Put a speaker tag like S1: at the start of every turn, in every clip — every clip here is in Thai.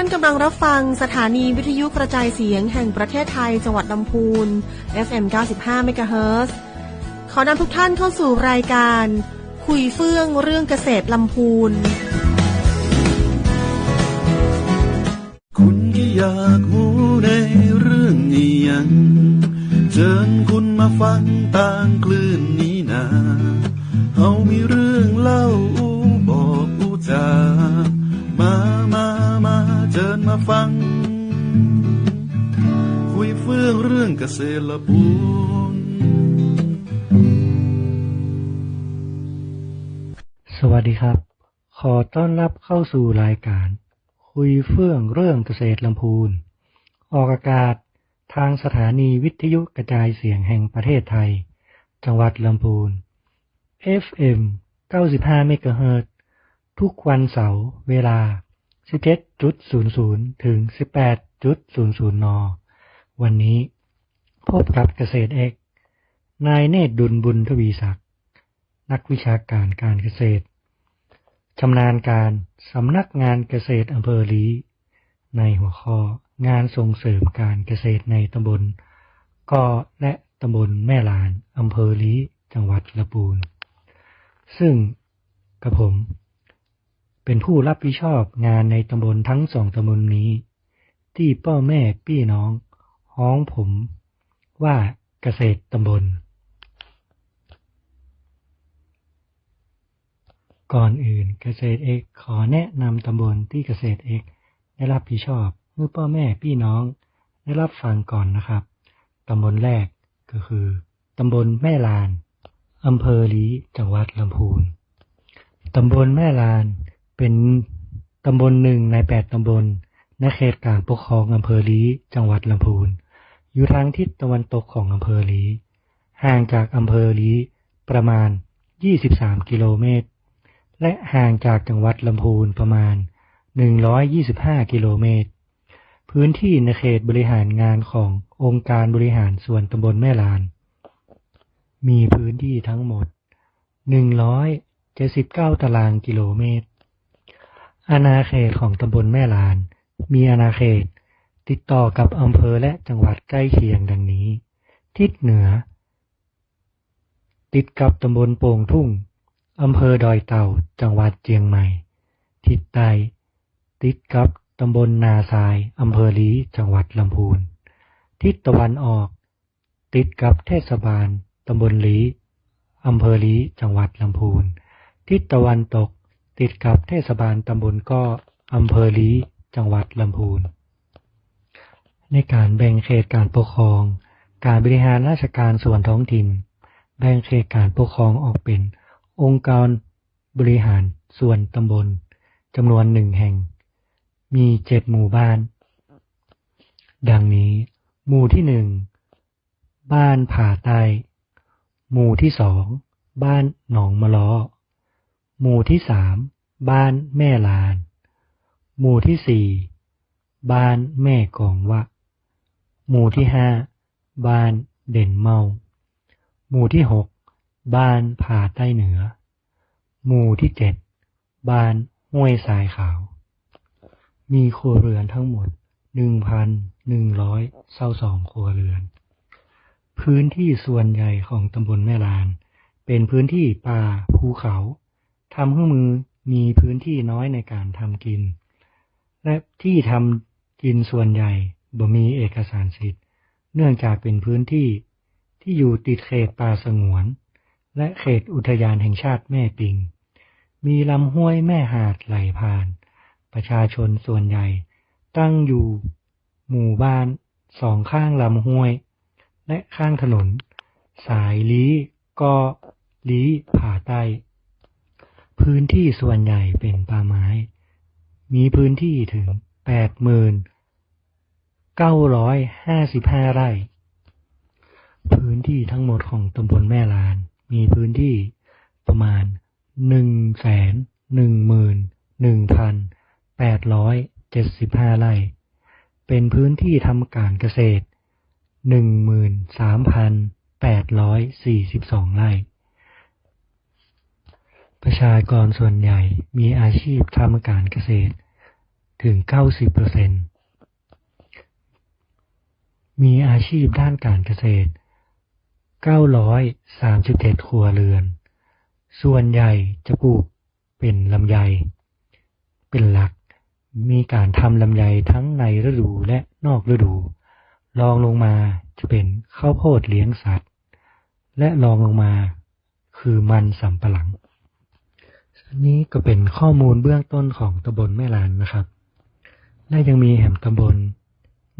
S1: านกำลังรับฟังสถานีวิทยุกระจายเสียงแห่งประเทศไทยจังหวัดลำพูน FM 95 เมกะเฮิรตซ์ ขอนำทุกท่านเข้าสู่รายการคุยเฟื่องเรื่องเกษตรลำพูน
S2: คุณที่อยากรู้ในเรื่องนี้ยังเชิญคุณมาฟังต่างคลื่นนี้นาเฮามีเรื่องเล่าบอกจามาเชิญมาฟังคุยเฟื่องเรื่องเกษตรลำพูน
S3: สวัสดีครับขอต้อนรับเข้าสู่รายการคุยเฟื่องเรื่องเกษตรลำพูนออกอากาศทางสถานีวิทยุกระจายเสียงแห่งประเทศไทยจังหวัดลำพูน FM 95 เมกะเฮิรตซ์ทุกวันเสาร์เวลา 17:00 ถึง 18:00 น.วันนี้พบกับเกษตรเอกนายเนตรดุลบุญทวีศักดิ์นักวิชาการการเกษตรชำนาญการสำนักงานเกษตรอำเภอลี้ในหัวข้องานส่งเสริมการเกษตรในตำบลกอและตำบลแม่ลานอำเภอลี้จังหวัดลำพูนซึ่งกระผมเป็นผู้รับผิดชอบงานในตำบลทั้งสองตำบลนี้ที่พ่อแม่พี่น้องฮ้องผมว่าเกษตรตำบลก่อนอื่นเกษตรเอกขอแนะนำตำบลที่เกษตรเอกได้รับผิดชอบเมื่อพ่อแม่พี่น้องได้รับฟังก่อนนะครับตำบลแรกก็คือตำบลแม่ลานอำเภอลี้จังหวัดลำพูนตำบลแม่ลานเป็นตำบลหนึ่งใน8ตำบลในเขตการปกครองอำเภอลี้จังหวัดลำพูนอยู่ทางทิศตะวันตกของอำเภอลี้ห่างจากอำเภอลี้ประมาณ23กิโลเมตรและห่างจากจังหวัดลำพูนประมาณ125กิโลเมตรพื้นที่ในเขตบริหารงานขององค์การบริหารส่วนตำบลแม่ลานมีพื้นที่ทั้งหมด179ตารางกิโลเมตรอาณาเขตของตำบลแม่ลานมีอาณาเขตติดต่อกับอำเภอและจังหวัดใกล้เคียงดังนี้ทิศเหนือติดกับตำบลโป่งทุ่งอำเภอดอยเต่าจังหวัดเชียงใหม่ทิศใต้ติดกับตำบลนาทรายอำเภอลี้จังหวัดลำพูนทิศตะวันออกติดกับเทศบาลตำบลลี้อำเภอลี้จังหวัดลำพูนทิศตะวันตกติดกับเทศบาลตำบลก้ออำเภอลี้จังหวัดลำพูนในการแบ่งเขตการปกครองการบริหารราชการส่วนท้องถิ่นแบ่งเขตการปกครองออกเป็นองค์การบริหารส่วนตำบลจำนวน1แห่งมี7หมู่บ้านดังนี้หมู่ที่1บ้านผาใต้หมู่ที่2บ้านหนองมะล้อหมู่ที่3บ้านแม่ลานหมู่ที่4บ้านแม่กองวะหมู่ที่5บ้านเด่นเมาหมู่ที่6บ้านผาใต้เหนือหมู่ที่7บ้านห้วยทรายขาวมีครัวเรือนทั้งหมด 1,122 ครัวเรือนพื้นที่ส่วนใหญ่ของตำบลแม่ลานเป็นพื้นที่ป่าภูเขาทำให้มือมีพื้นที่น้อยในการทำกินและที่ทำกินส่วนใหญ่บ่มีเอกสารสิทธิ์เนื่องจากเป็นพื้นที่ที่อยู่ติดเขตป่าสงวนและเขตอุทยานแห่งชาติแม่ปิงมีลำห้วยแม่หาดไหลผ่านประชาชนส่วนใหญ่ตั้งอยู่หมู่บ้านสองข้างลำห้วยและข้างถนนสายลี้กอลี้ผาใต้พื้นที่ส่วนใหญ่เป็นป่าไม้มีพื้นที่ถึง 80,955 ไร่พื้นที่ทั้งหมดของตำบลแม่ลานมีพื้นที่ประมาณ 111,875 ไร่เป็นพื้นที่ทำการเกษตร 13,842 ไร่ประชากรส่วนใหญ่มีอาชีพทำการเกษตร ถึง 90%มีอาชีพด้านการเกษตร937ครัวเรือนส่วนใหญ่จะปลูกเป็นลำไยเป็นหลักมีการทำลำไยทั้งในฤดูและนอกฤดูรองลงมาจะเป็นข้าวโพดเลี้ยงสัตว์และรองลงมาคือมันสำปะหลังอันนี้ก็เป็นข้อมูลเบื้องต้นของตำบลแม่ลานนะครับและยังมีแห่งตำบล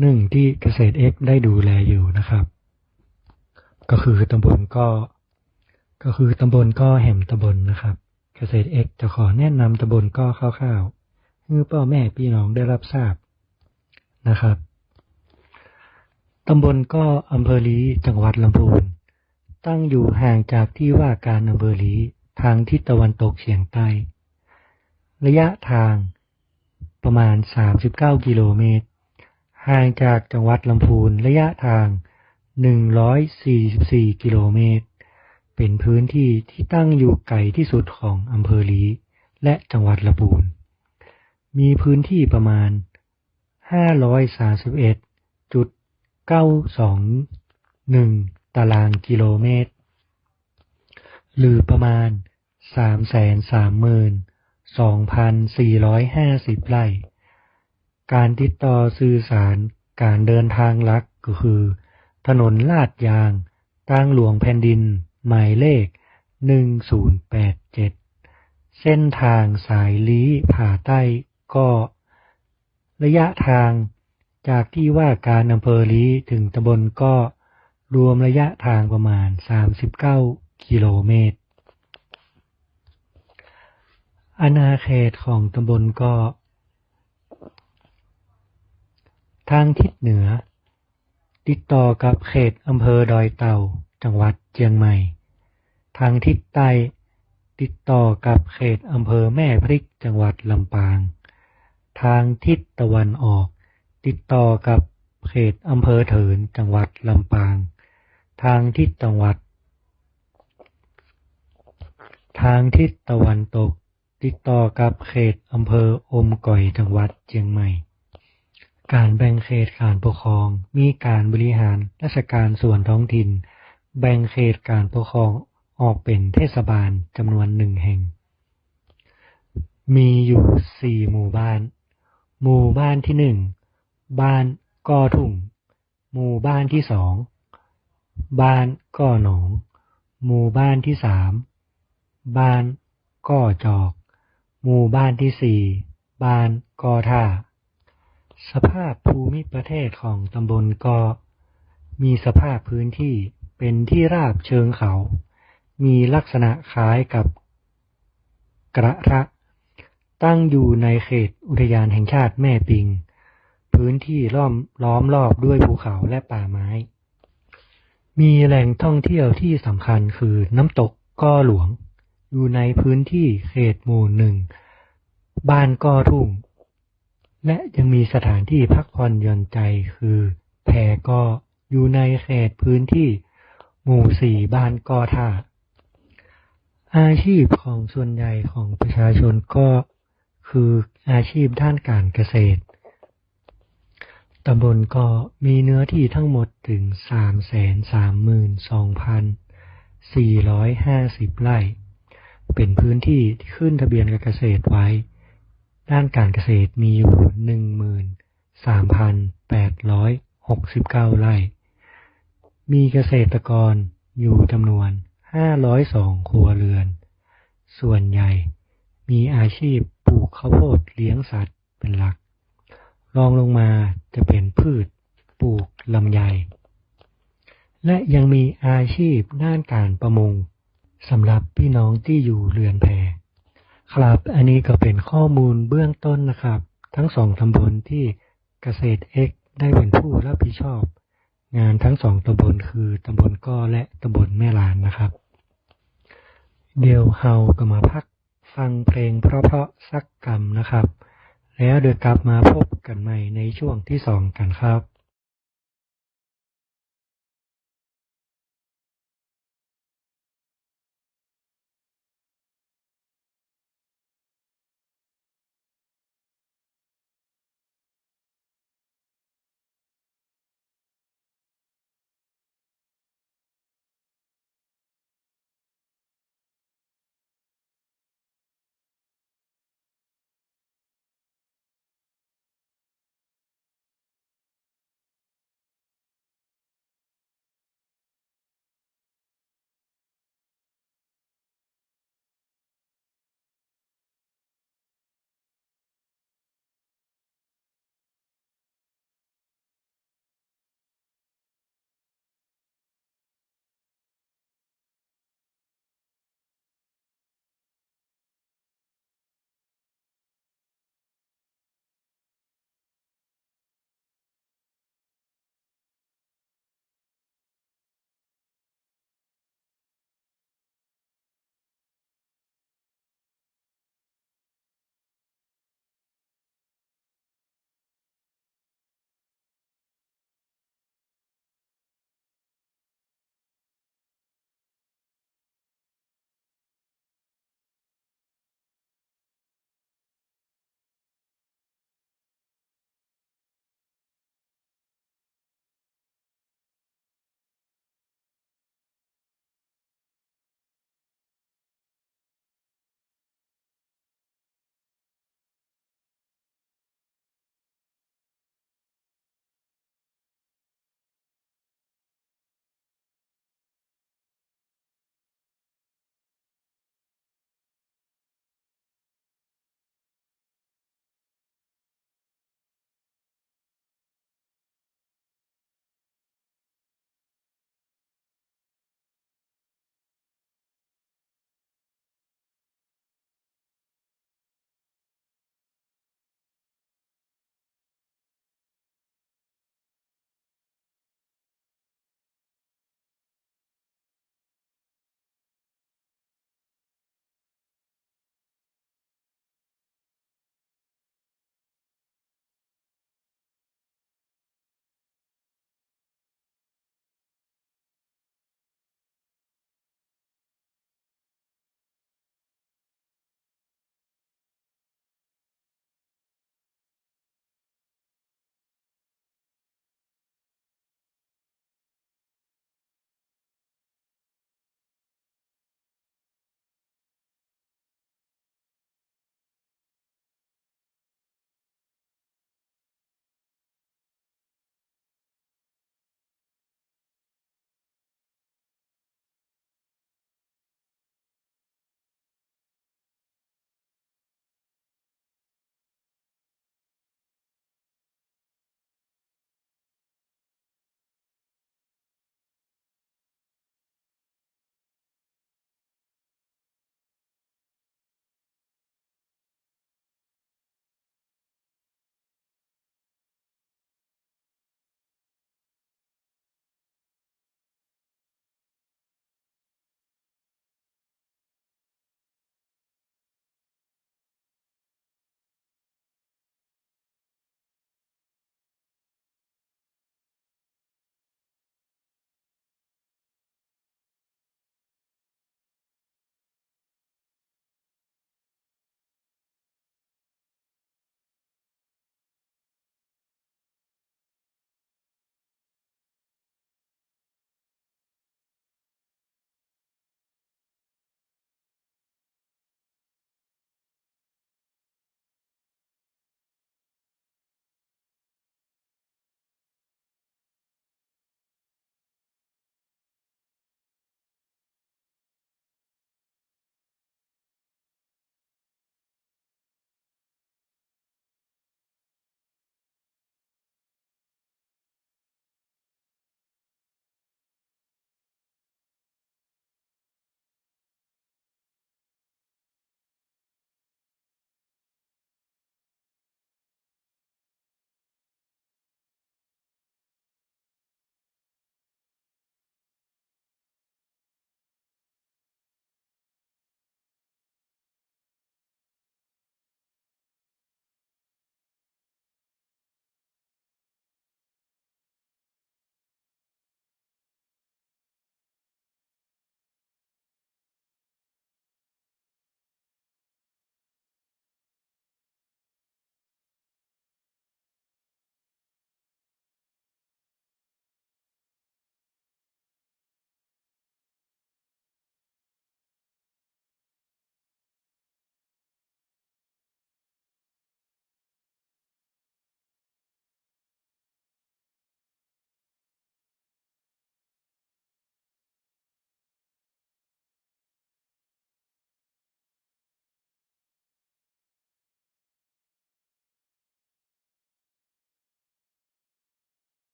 S3: หนึ่งที่เกษตร X ได้ดูแลอยู่นะครับก็คือตำบลก็แห่งตำบลนะครับเกษตร X จะขอแนะนำตำบลก็คร่าวๆให้พ่อแม่พี่น้องได้รับทราบนะครับตำบลก็อำเภอลีจังหวัดลำพูนตั้งอยู่ห่างจากที่ว่าการอำเภอลีทางทิศตะวันตกเฉียงใต้ระยะทางประมาณ39กิโลเมตรห่างจากจังหวัดลำพูนระยะทาง144กิโลเมตรเป็นพื้นที่ที่ตั้งอยู่ไกลที่สุดของอำเภอลีและจังหวัดลำพูนมีพื้นที่ประมาณ531.921 ตารางกิโลเมตรหรือประมาณ 332,450 ไร่การติดต่อสื่อสารการเดินทางหลักก็คือถนนลาดยางทางหลวงแผ่นดินหมายเลข1087เส้นทางสายลี้ผาใต้ก็ระยะทางจากที่ว่าการอำเภอลี้ถึงตำบลก็รวมระยะทางประมาณ39กิโลเมตรอาณาเขตของตำบลก็ทางทิศเหนือติดต่อกับเขตอำเภอดอยเต่าจังหวัดเชียงใหม่ทางทิศใต้ติดต่อกับเขตอำเภอแม่พริกจังหวัดลำปางทางทิศตะวันออกติดต่อกับเขตอำเภอเถินจังหวัดลำปางทางทิศตะวันตกติดต่อกับเขตอำเภออมก่อยจังหวัดเชียงใหม่การแบ่งเขตการปกครองมีการบริหารราชการส่วนท้องถิ่นแบ่งเขตการปกครองออกเป็นเทศบาลจำนวน1แห่งมีอยู่4หมู่บ้านหมู่บ้านที่1บ้านก้อทุ่งหมู่บ้านที่2บ้านก้อหนองหมู่บ้านที่3บ้านก้อจอกหมู่บ้านที่4บ้านก้อท่าสภาพภูมิประเทศของตำบลก็มีสภาพพื้นที่เป็นที่ราบเชิงเขามีลักษณะคล้ายกับกระทะตั้งอยู่ในเขตอุทยานแห่งชาติแม่ปิงพื้นที่ล้อมรอบด้วยภูเขาและป่าไม้มีแหล่งท่องเที่ยวที่สำคัญคือน้ำตกก้อหลวงอยู่ในพื้นที่เขตหมู่1บ้านก้อทุ่งและยังมีสถานที่พักผ่อนหย่อนใจคือแพก็อยู่ในเขตพื้นที่หมู่4บ้านก้อท่าอาชีพของส่วนใหญ่ของประชาชนก็คืออาชีพด้านการเกษตรตำบลก็มีเนื้อที่ทั้งหมดถึง 332,450 ไร่เป็นพื้นที่ที่ขึ้นทะเบียนการเกษตรไว้ด้านการเกษตรมีอยู่ 13,869 ไร่มีเกษตรกรอยู่จำนวน502ครัวเรือนส่วนใหญ่มีอาชีพปลูกข้าวโพดเลี้ยงสัตว์เป็นหลักรองลงมาจะเป็นพืชปลูกลำไยและยังมีอาชีพด้านการประมงสำหรับพี่น้องที่อยู่เรือนแพครับอันนี้ก็เป็นข้อมูลเบื้องต้นนะครับทั้ง2ตำบลที่เกษตร X ได้เป็นผู้รับผิดชอบงานทั้ง2ตำบลคือตำบลก้อและตำบลแม่ลานนะครับเดี๋ยวเฮาก็มาพักฟังเพลงเพราะๆสักกำนะครับแล้วเดี๋ยวกลับมาพบกันใหม่ในช่วงที่2กันครับ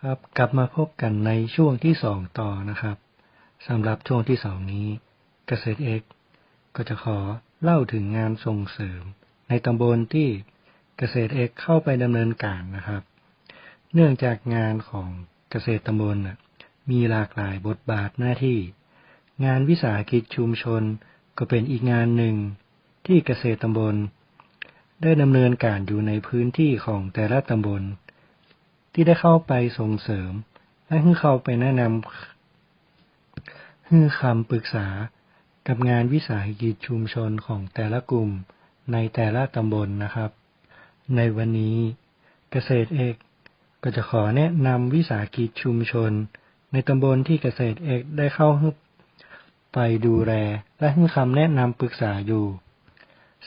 S3: ครับกลับมาพบกันในช่วงที่2ต่อนะครับสำหรับช่วงที่2นี้เกษตรเอกก็จะขอเล่าถึงงานส่งเสริมในตำบลที่เกษตรเอกเข้าไปดำเนินการนะครับเนื่องจากงานของเกษตรตำบลมีหลากหลายบทบาทหน้าที่งานวิสาหกิจชุมชนก็เป็นอีกงานหนึ่งที่เกษตรตำบลได้ดำเนินการอยู่ในพื้นที่ของแต่ละตำบลที่ได้เข้าไปส่งเสริมและให้เข้าไปแนะนำให้คำปรึกษากับงานวิสาหกิจชุมชนของแต่ละกลุ่มในแต่ละตำบลนะครับในวันนี้เกษตรเอกก็จะขอแนะนำวิสาหกิจชุมชนในตำบลที่เกษตรเอกได้เข้าไปดูแลและให้คำแนะนำปรึกษาอยู่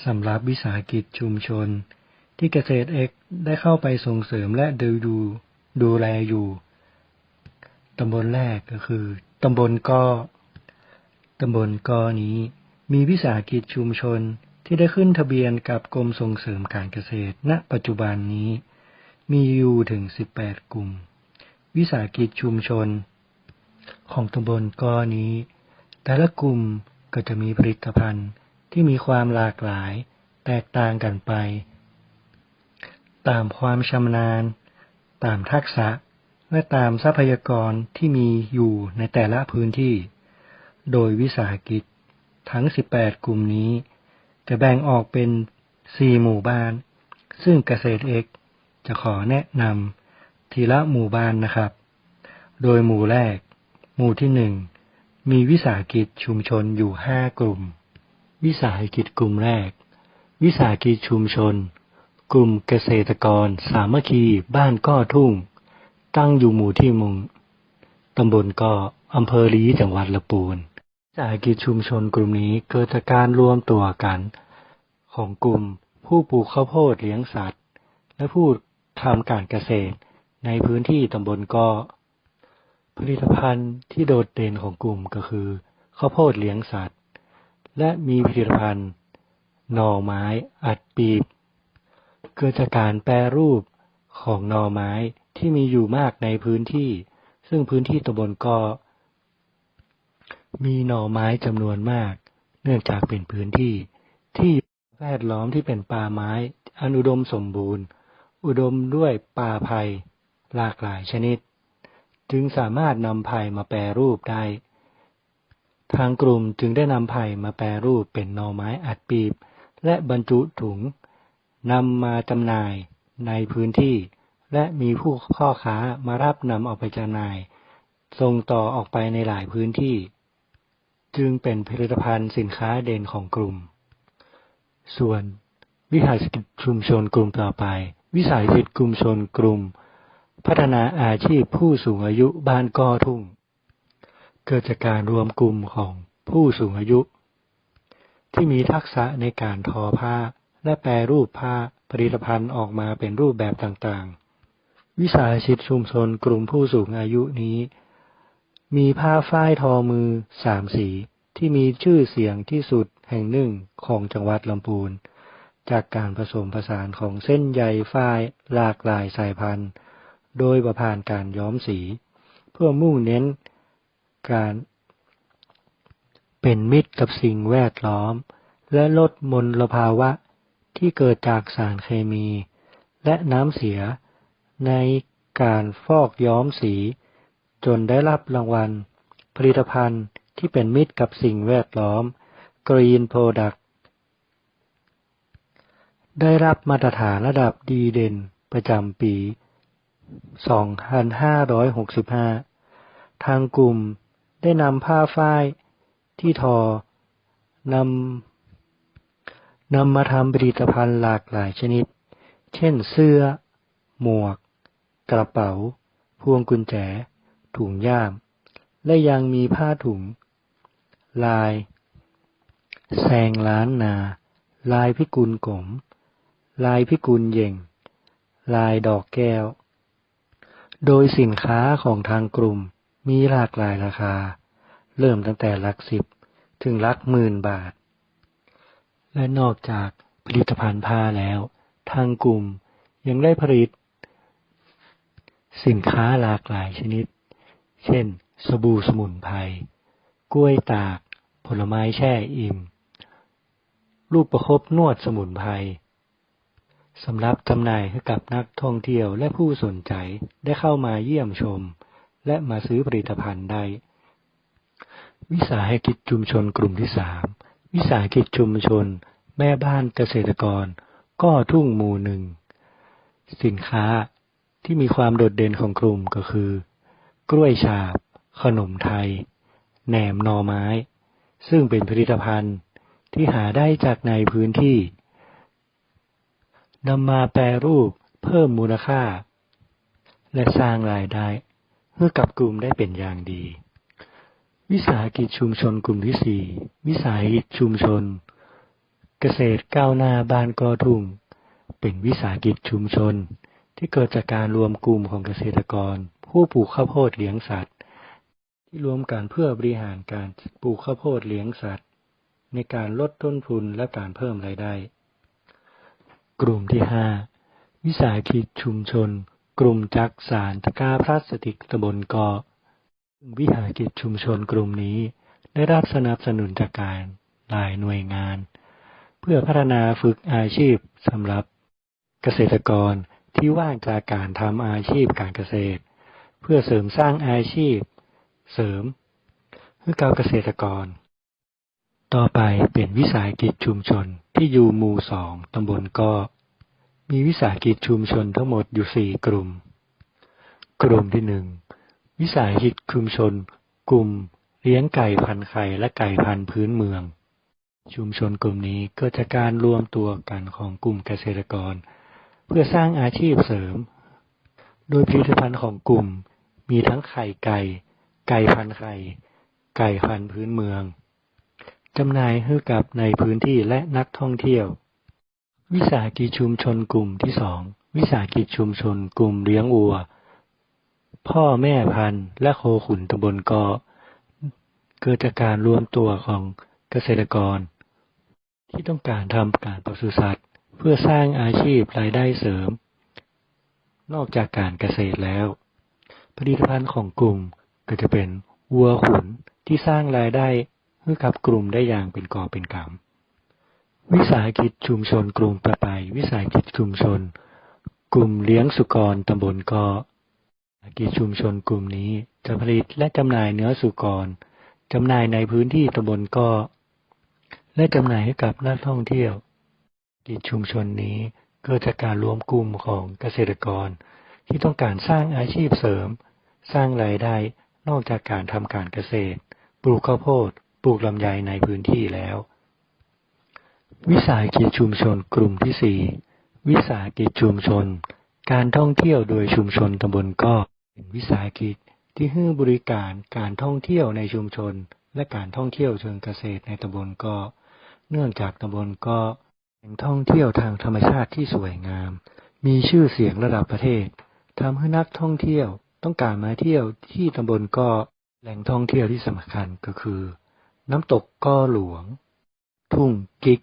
S3: สำหรับวิสาหกิจชุมชนที่เกษตรเอกได้เข้าไปส่งเสริมและดูแลอยู่ตำบลแรกก็คือตำบลกอนี้มีวิสาหกิจชุมชนที่ได้ขึ้นทะเบียนกับกรมส่งเสริมการเกษตรณปัจจุบันนี้มีอยู่ถึง18กลุ่มวิสาหกิจชุมชนของตำบลกอนี้แต่ละกลุ่มก็จะมีผลิตภัณฑ์ที่มีความหลากหลายแตกต่างกันไปตามความชำนาญตามทักษะและตามทรัพยากรที่มีอยู่ในแต่ละพื้นที่โดยวิสาหกิจทั้ง18กลุ่มนี้จะแบ่งออกเป็น4หมู่บ้านซึ่งเกษตรเอกจะขอแนะนำทีละหมู่บ้านนะครับโดยหมู่แรกหมู่ที่1มีวิสาหกิจชุมชนอยู่5กลุ่มวิสาหกิจกลุ่มแรกวิสาหกิจชุมชนกลุ่มเกษตรกรสามัคคีบ้านก้อทุ่งตั้งอยู่หมู่ที่ตำบลก้ออำเภอลี้จังหวัดลำพูนวิสาหกิจชุมชนกลุ่มนี้เกิดจากการรวมตัวกันของกลุ่มผู้ปลูกข้าวโพดเลี้ยงสัตว์และผู้ทำการเกษตรในพื้นที่ตำบลก้อผลิตภัณฑ์ที่โดดเด่นของกลุ่มก็คือข้าวโพดเลี้ยงสัตว์และมีผลิตภัณฑ์หน่อไม้อัดปีบเกิดจากการแปรรูปของหน่อไม้ที่มีอยู่มากในพื้นที่ซึ่งพื้นที่ตำบลก้อมีหน่อไม้จำนวนมากเนื่องจากเป็นพื้นที่ที่แวดล้อมที่เป็นป่าไม้อันอุดมสมบูรณ์อุดมด้วยป่าไผ่หลากหลายชนิดจึงสามารถนำไผ่มาแปรรูปได้ทางกลุ่มจึงได้นำไผ่มาแปรรูปเป็นหน่อไม้อัดปีบและบรรจุถุงนำมาจำหน่ายในพื้นที่และมีผู้พ่อค้ามารับนำออกไปจำหน่ายส่งต่อออกไปในหลายพื้นที่จึงเป็นผลิตภัณฑ์สินค้าเด่นของกลุ่มส่วนวิสาหกิจชุมชนกลุ่มต่อไปวิสาหกิจชุมชนกลุ่มพัฒนาอาชีพผู้สูงอายุบ้านก้อทุ่งเกิดจากการรวมกลุ่มของผู้สูงอายุที่มีทักษะในการทอผ้าและแปรรูปผ้าผลิตภัณฑ์ออกมาเป็นรูปแบบต่างๆวิสาหกิจชุมชนกลุ่มผู้สูงอายุนี้มีผ้าฝ้ายทอมือ3สีที่มีชื่อเสียงที่สุดแห่งหนึ่งของจังหวัดลำพูนจากการผสมผสานของเส้นใยฝ้ายหลากหลายสายพันธุ์โดยผ่านการย้อมสีเพื่อมุ่งเน้นการเป็นมิตรกับสิ่งแวดล้อมและลดมลภาวะที่เกิดจากสารเคมีและน้ำเสียในการฟอกย้อมสีจนได้รับรางวัลผลิตภัณฑ์ที่เป็นมิตรกับสิ่งแวดล้อม Green Product ได้รับมาตรฐานระดับดีเด่นประจำปี 2565 ทางกลุ่มได้นำผ้าฝ้ายที่ทอนำมาทำผลิตภัณฑ์หลากหลายชนิดเช่นเสื้อหมวกกระเป๋าพวงกุญแจถุงย่ามและยังมีผ้าถุงลายแซงล้านนาลายพิกุลกลมลายพิกุลเหย่งลายดอกแก้วโดยสินค้าของทางกลุ่มมีหลากหลายราคาเริ่มตั้งแต่หลัก10ถึงหลักหมื่นบาทและนอกจากผลิตภัณฑ์ผ้าแล้วทางกลุ่มยังได้ผลิต สินค้าหลากหลายชนิดเช่นสบู่สมุนไพรกล้วยตากผลไม้แช่อิ่มลูกประคบนวดสมุนไพรสำหรับจำหน่ายให้กับนักท่องเที่ยวและผู้สนใจได้เข้ามาเยี่ยมชมและมาซื้อผลิตภัณฑ์ได้วิสาหกิจชุมชนกลุ่มที่ 3วิสาหกิจชุมชนแม่บ้านเกษตรกรก้อทุ่งหมู่หนึ่งสินค้าที่มีความโดดเด่นของกลุ่มก็คือกล้วยฉาบขนมไทยแหนมหน่อไม้ซึ่งเป็นผลิตภัณฑ์ที่หาได้จากในพื้นที่นำมาแปรรูปเพิ่มมูลค่าและสร้างรายได้ให้กับกลุ่มได้เป็นอย่างดีวิสาหกิจชุมชนกลุ่มที่ 4วิสาหกิจชุมชนเกษตรก้าวหน้าบ้านก้อทุ่งเป็นวิสาหกิจชุมชนที่เกิดจากการรวมกลุ่มของเกษตรกรผู้ปลูกข้าวโพดเลี้ยงสัตว์ที่รวมกันเพื่อบริหารการปลูกข้าวโพดเลี้ยงสัตว์ในการลดต้นทุนและการเพิ่มรายได้กลุ่มที่ 5วิสาหกิจชุมชนกลุ่มจักสานตะกร้าพลาสติกตำบลเกาะวิสาหกิจชุมชนกลุ่มนี้ได้รับสนับสนุนจากการหลายหน่วยงานเพื่อพัฒนาฝึกอาชีพสำหรับเกษตรกรที่ว่างจากการทำอาชีพการเกษตรเพื่อเสริมสร้างอาชีพเสริมให้กับเกษตรกรต่อไปเป็นวิสาหกิจชุมชนที่อยู่หมู่ 2ตำบลเกาะมีวิสาหกิจชุมชนทั้งหมดอยู่4กลุ่มกลุ่มที่ 1วิสาหกิจชุมชนกลุ่มเลี้ยงไก่พันธุ์ไข่และไก่พันธุ์พื้นเมืองชุมชนกลุ่มนี้เกิดจากการรวมตัวกันของกลุ่มเกษตรกรเพื่อสร้างอาชีพเสริมโดยผลิตภัณฑ์ของกลุ่มมีทั้งไข่ไก่ไก่พันธุ์ไข่ไก่พันธุ์พื้นเมืองจำหน่ายให้กับในพื้นที่และนักท่องเที่ยววิสาหกิจชุมชนกลุ่มที่ 2วิสาหกิจชุมชนกลุ่มเลี้ยงวัวพ่อแม่พันธุ์และโคขุนตำบลเกาะเกิดจากการรวมตัวของเกษตรกรที่ต้องการทำการปศุสัตว์เพื่อสร้างอาชีพรายได้เสริมนอกจากการเกษตรแล้วผลิตภัณฑ์ของกลุ่มก็จะเป็นวัวขุนที่สร้างรายได้ให้กับกลุ่มได้อย่างเป็นกอบเป็นกำวิสาหกิจชุมชนกลุ่มต่อไปวิสาหกิจชุมชนกลุ่มเลี้ยงสุกรตำบลเกาะวิสาหกิจชุมชนกลุ่มนี้จะผลิตและจำหน่ายเนื้อสุกรจำหน่ายในพื้นที่ตำบลเกาะและจำหน่ายให้กับนักท่องเที่ยวกิจชุมชนนี้เกิดจากการรวมกลุ่มของเกษตรกรที่ต้องการสร้างอาชีพเสริมสร้างรายได้นอกจากการทำการเกษตรปลูกข้าวโพดปลูกลำไยในพื้นที่แล้ววิสาหกิจชุมชนกลุ่มที่ 4วิสาหกิจชุมชนการท่องเที่ยวโดยชุมชนตำบลเกาะเป็นวิสาหกิจที่ให้บริการการท่องเที่ยวในชุมชนและการท่องเที่ยวเชิงเกษตรในตำบลเกาะเนื่องจากตำบลเกาะแหล่งท่องเที่ยวทางธรรมชาติที่สวยงามมีชื่อเสียงระดับประเทศทำให้นักท่องเที่ยวต้องการมาเที่ยวที่ตำบลเกาะแหล่งท่องเที่ยวที่สำคัญก็คือน้ำตกเกาะหลวงทุ่งกิก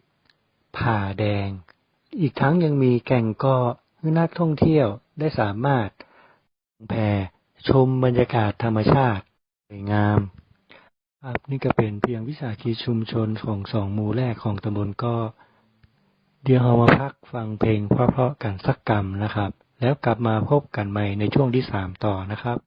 S3: ผาแดงอีกทั้งยังมีแก่งเกาะให้นักท่องเที่ยวได้สามารถแพชมบรรยากาศธรรมชาติสวยงามครับนี่ก็เป็นเพียงวิสาหกิจชุมชนของ2หมู่แรกของตำบลเกาะเดี๋ยวเรามาพักฟังเพลงเพราะๆกันสักกำนะครับแล้วกลับมาพบกันใหม่ในช่วงที่3ต่อนะครับ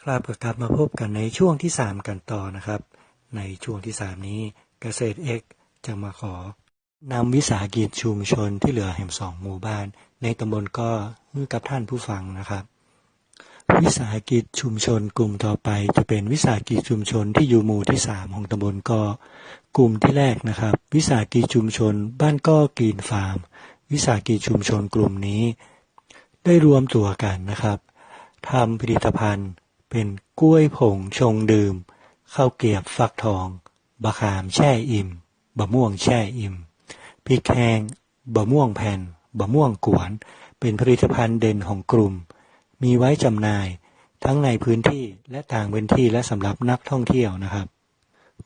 S3: ครับก็กลับมาพบกันในช่วงที่3กันต่อนะครับในช่วงที่3นี้เกษตรเอกจะมาขอนำวิสาหกิจชุมชนที่เหลือแห่ง2หมู่บ้านในตำบลก็กับท่านผู้ฟังนะครับวิสาหกิจชุมชนกลุ่มต่อไปจะเป็นวิสาหกิจชุมชนที่อยู่หมู่ที่3ของตำบลก็กลุ่มที่แรกนะครับวิสาหกิจชุมชนบ้านก็กรีนฟาร์มวิสาหกิจชุมชนกลุ่มนี้ได้รวมตัวกันนะครับทำผลิตภัณฑ์เป็นกล้วยผงชงดื่มข้าวเกรียบฟักทองบะขามแช่อิ่มบะม่วงแช่อิ่มพริกแห้งบะม่วงแผ่นบะม่วงกวนเป็นผลิตภัณฑ์เด่นของกลุ่มมีไว้จำหน่ายทั้งในพื้นที่และต่างพื้นที่และสำหรับนักท่องเที่ยวนะครับ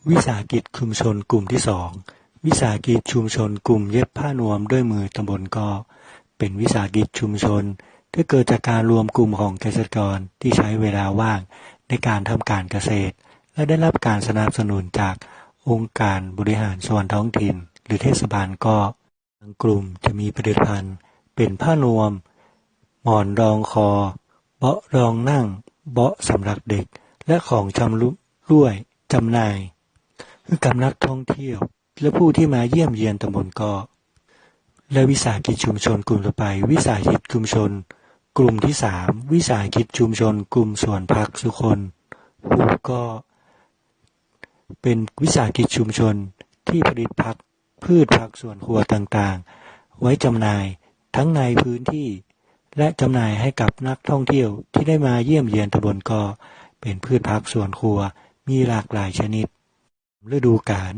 S3: วิสาหกิจชุมชนกลุ่มที่2วิสาหกิจชุมชนกลุ่มเย็บผ้านวมด้วยมือตำบลก็เป็นวิสาหกิจชุมชนที่เกิดจากการรวมกลุ่มของเกษตรกรที่ใช้เวลาว่างในการทำการเกษตรและได้รับการสนับสนุนจากองค์การบริหารส่วนท้องถิ่นหรือเทศบาลก็ทางกลุ่มจะมีผลิตภัณฑ์เป็นผ้านวมหมอนรองคอเบาะรองนั่งเบาะสำหรับเด็กและของชำร่วยจำหน่ายให้กับนักท่องเที่ยวและผู้ที่มาเยี่ยมเยียนตำบลก็และวิสาหกิจชุมชนกลุ่มต่อไปวิสาหกิจชุมชนกลุ่มที่3วิสาหกิจชุมชนกลุ่มสวนผักสุคนผู้ก็เป็นวิสาหกิจชุมชนที่ผลิตพืชผักสวนครัวต่างๆไว้จำหน่ายทั้งในพื้นที่และจำหน่ายให้กับนักท่องเที่ยวที่ได้มาเยี่ยมเยียนตำบลก็เป็นพืชผักสวนครัวมีหลากหลายชนิดฤดูกาล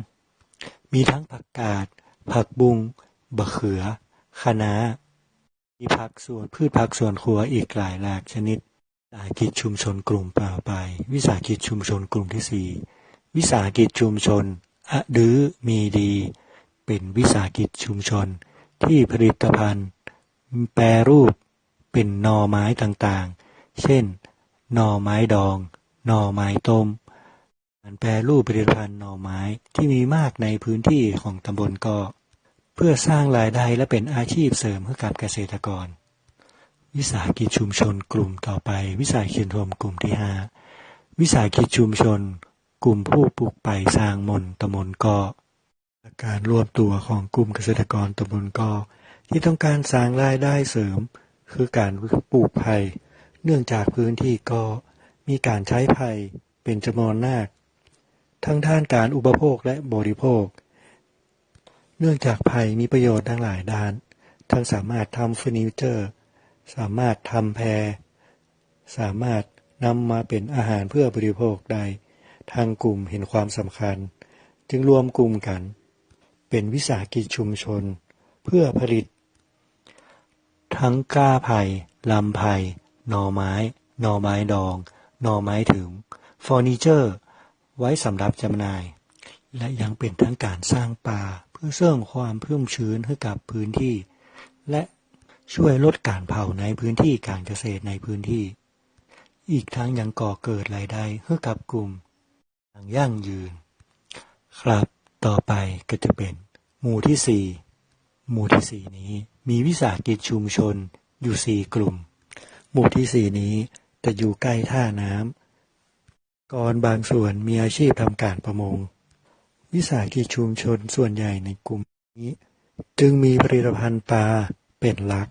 S3: มีทั้งผักกาดผักบุ้งบะเขือคะน้ามีพืชผักสวนครัวอีกหลากชนิดวิสาหกิจชุมชนกลุ่มต่อไปวิสาหกิจชุมชนกลุ่มที่4วิสาหกิจชุมชนอะดื้อมีดีเป็นวิสาหกิจชุมชนที่ผลิตภัณฑ์แปรรูปเป็นหน่อไม้ต่างๆเช่นหน่อไม้ดองหน่อไม้ต้มการแปรรูปผลิตภัณฑ์หน่อไม้ที่มีมากในพื้นที่ของตำบลก็เพื่อสร้างรายได้และเป็นอาชีพเสริมให้กับเกษตรกรวิสาหกิจชุมชนกลุ่มต่อไปวิสาหกิจรวมกลุ่มที่5วิสาหกิจชุมชนกลุ่มผู้ปลูกไผ่สร้างมนตำบลก็การรวมตัวของกลุ่มเกษตรกรตำบลก็ที่ต้องการสร้างรายได้เสริมคือการปลูกไผ่เนื่องจากพื้นที่ก็มีการใช้ไผ่เป็นจำนวนมากทั้งด้านการอุปโภคและบริโภคเนื่องจากไผ่มีประโยชน์ทั้งหลายด้านทั้งสามารถทำเฟอร์นิเจอร์สามารถทำแพรสามารถนำมาเป็นอาหารเพื่อบริโภคได้ทางกลุ่มเห็นความสำคัญจึงรวมกลุ่มกันเป็นวิสาหกิจชุมชนเพื่อผลิตทั้งก้าไผ่ลำไผ่หน่อไม้ดองหน่อไม้ถึงเฟอร์นิเจอร์ไว้สำหรับจำหน่ายและยังเป็นทั้งการสร้างป่าเพื่อเสริมความชุ่มชื้นให้กับพื้นที่และช่วยลดการเผาในพื้นที่การเกษตรในพื้นที่อีกทั้งยังก่อเกิดรายได้ให้กับกลุ่มอย่างยั่งยืนครับต่อไปก็จะเป็นหมู่ที่4หมู่ที่4นี้มีวิสาหกิจชุมชนอยู่4กลุ่มหมู่ที่4นี้จะอยู่ใกล้ท่าน้ำก่อนบางส่วนมีอาชีพทำการประมงวิสาหกิจชุมชนส่วนใหญ่ในกลุ่มนี้จึงมีผลิตภัณฑ์ปลาเป็นหลัก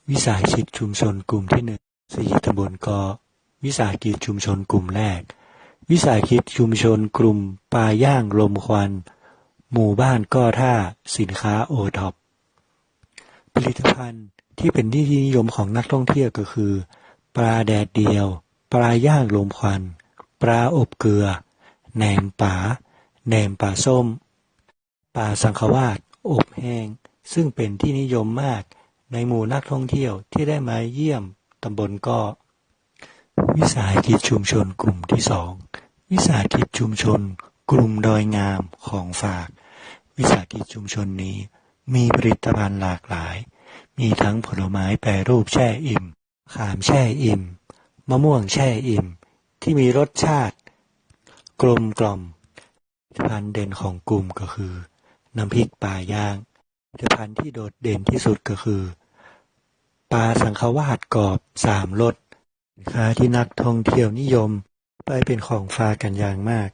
S3: วิสาหกิจชุมชนกลุ่มที่1 4ตำบลก็วิสาหกิจชุมชนกลุ่มแรกวิสาหกิจชุมชนกลุ่มปลาย่างลมควันหมู่บ้านก็ท่าสินค้าโอท็อปผลิตภัณฑ์ที่เป็นที่นิยมของนักท่องเที่ยวก็คือปลาแดดเดียวปลาย่างลมควันปลาอบเกลือแหนมป่าแหนมป่าส้มปลาสังขวาสอบแห้งซึ่งเป็นที่นิยมมากในหมู่นักท่องเที่ยวที่ได้มาเยี่ยมตำบลก็วิสาหกิจชุมชนกลุ่มที่2วิสาหกิจชุมชนกลุ่มดอยงามของฝากวิสาหกิจชุมชนนี้มีผลิตภัณฑ์หลากหลายมีทั้งผลไม้แปรรูปแช่อิ่มขามแช่อิ่มมะม่วงแช่อิ่มที่มีรสชาติกลมกล่อมผลิตภัณฑ์เด่นของกลุ่มก็คือน้ำพริกปลาย่างผลิตภัณฑ์ที่โดดเด่นที่สุดก็คือปลาสังขวาสกรอบ3รส สินค้าที่นักท่องเที่ยวนิยมไปเป็นของฝากกันอย่างมาก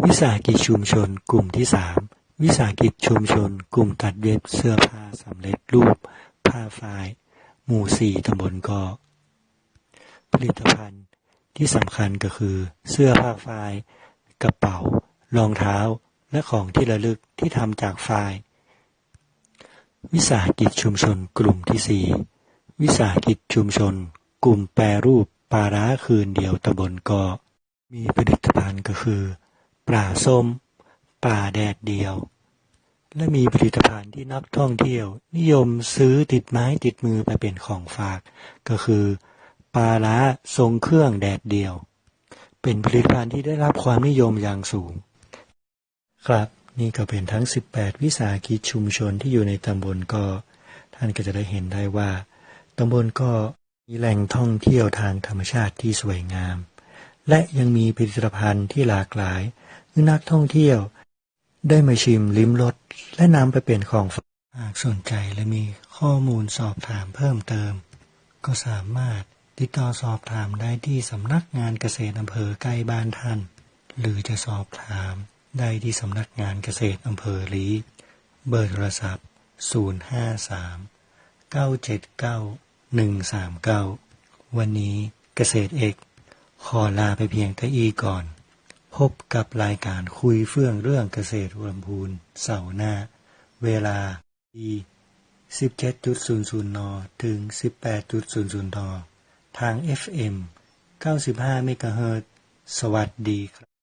S3: วิสาหกิจชุมชนกลุ่มที่3วิสาหกิจชุมชนกลุ่มตัดเย็บเสื้อผ้าสำเร็จรูปผ้าฝ้ายหมู่4ตำบลเกาะผลิตภัณฑ์ที่สำคัญก็คือเสื้อผ้าฝ้ายกระเป๋ารองเท้าและของที่ระลึกที่ทำจากฝ้ายวิสาหกิจชุมชนกลุ่มที่4วิสาหกิจชุมชนกลุ่มแปรรูปปลาร้าคืนเดียวตำบลเกาะมีผลิตภัณฑ์ก็คือปลาส้มปลาแดดเดียวและมีผลิตภัณฑ์ที่นักท่องเที่ยวนิยมซื้อติดไม้ติดมือไปเป็นของฝากก็คือปลาร้าทรงเครื่องแดดเดียวเป็นผลิตภัณฑ์ที่ได้รับความนิยมอย่างสูงครับนี่ก็เป็นทั้ง18วิสาหกิจชุมชนที่อยู่ในตำบลเกาะท่านก็จะได้เห็นได้ว่าตำบลเกาะมีแหล่งท่องเที่ยวทางธรรมชาติที่สวยงามและยังมีผลิตภัณฑ์ที่หลากหลายให้นักท่องเที่ยวได้มาชิมลิ้มรสและนำไปเป็นของฝากหากสนใจและมีข้อมูลสอบถามเพิ่มเติมก็สามารถติดต่อสอบถามได้ที่สำนักงานเกษตรอำเภอใกล้บ้านท่านหรือจะสอบถามได้ที่สำนักงานเกษตรอำเภอลีเบอร์โทรศัพท์053 979 139วันนี้เกษตรเอกขอลาไปเพียงเท่านี้ก่อนพบกับรายการคุยเฟื่องเรื่องเกษตรลำพูนเสาร์หน้าเวลา 17:00 น. ถึง 18:00 น. ทาง FM 95 เมกะเฮิรตซ์สวัสดีครับ